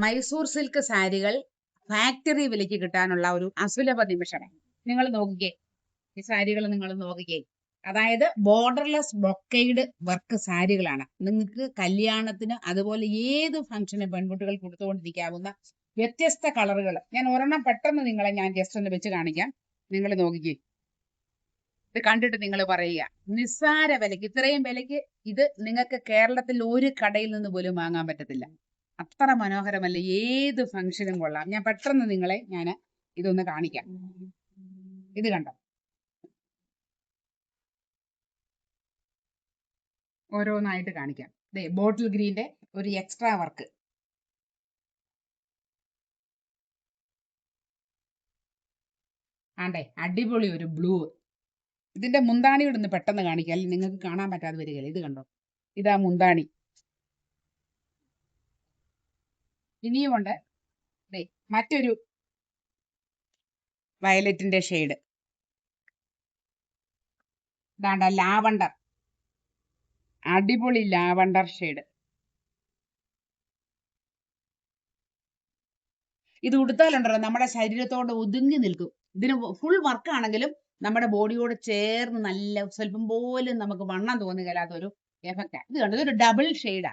Mysore silk സാരികൾ factory വിലയ്ക്ക് കിട്ടാനുള്ള ഒരു അസുലഭ നിമിഷമാണ്. നിങ്ങൾ നോക്കിക്കേ, ഈ സാരികൾ നിങ്ങൾ നോക്കിക്കേ. അതായത് ബോർഡർലെസ് ബ്രൊക്കേഡ് വർക്ക് സാരികളാണ്. നിങ്ങൾക്ക് കല്യാണത്തിന് അതുപോലെ ഏത് ഫംഗ്ഷന് പെൺകുട്ടികൾ കൊടുത്തുകൊണ്ടിരിക്കാവുന്ന വ്യത്യസ്ത കളറുകൾ. ഞാൻ ഒരെണ്ണം പെട്ടെന്ന് നിങ്ങളെ ഞാൻ ജസ്റ്റ് ഒന്ന് വെച്ച് കാണിക്കാം. നിങ്ങൾ നോക്കിക്കേ, ഇത് കണ്ടിട്ട് നിങ്ങൾ പറയുക, നിസ്സാര വിലയ്ക്ക്, ഇത്രയും വിലയ്ക്ക് ഇത് നിങ്ങൾക്ക് കേരളത്തിൽ ഒരു കടയിൽ നിന്ന് പോലും വാങ്ങാൻ പറ്റത്തില്ല. അത്ര മനോഹരമല്ല, ഏത് ഫംഗ്ഷനും കൊള്ളാം. ഞാൻ പെട്ടെന്ന് നിങ്ങളെ ഇതൊന്ന് കാണിക്കാം. ഇത് കണ്ടോ, ഓരോന്നായിട്ട് കാണിക്കാം. ബോട്ടിൽ ഗ്രീന്റെ ഒരു എക്സ്ട്രാ വർക്ക്, ആണ്ടേ അടിപൊളി ഒരു ബ്ലൂ. ഇതിന്റെ മുന്താണിയോട് ഒന്ന് പെട്ടെന്ന് കാണിക്കാം, അല്ലെങ്കിൽ നിങ്ങൾക്ക് കാണാൻ പറ്റാതെ വരികയില്ല. ഇത് കണ്ടോ, ഇതാ മുന്താണി. ഇനിയുമുണ്ട് മറ്റൊരു വയലറ്റിന്റെ ഷെയ്ഡ്, ഇതാണ്ട ലാവണ്ടർ, അടിപൊളി ലാവണ്ടർ ഷെയ്ഡ്. ഇത് ഉടുത്താലുണ്ടല്ലോ നമ്മുടെ ശരീരത്തോട് ഒതുങ്ങി നിൽക്കും. ഇതിന് ഫുൾ വർക്ക് ആണെങ്കിലും നമ്മുടെ ബോഡിയോട് ചേർന്ന് നല്ല സ്വല്പം പോലും നമുക്ക് വണ്ണം തോന്നുകയില്ലാത്തൊരു എഫക്റ്റാണ്. ഇത് കണ്ടോ, ഇതൊരു ഡബിൾ ഷെയ്ഡാ.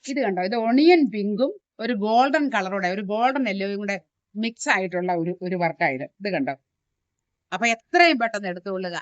ഇത് കണ്ടോ, ഇത് ഒണിയൻ പിങ്കും ഒരു ഗോൾഡൻ കളറോടെ, ഒരു ഗോൾഡൻ യെല്ലോയും കൂടെ മിക്സ് ആയിട്ടുള്ള ഒരു വർക്കായത്. ഇത് കണ്ടോ. അപ്പൊ എത്രയും പെട്ടെന്ന് എടുത്തുകൊള്ളുക.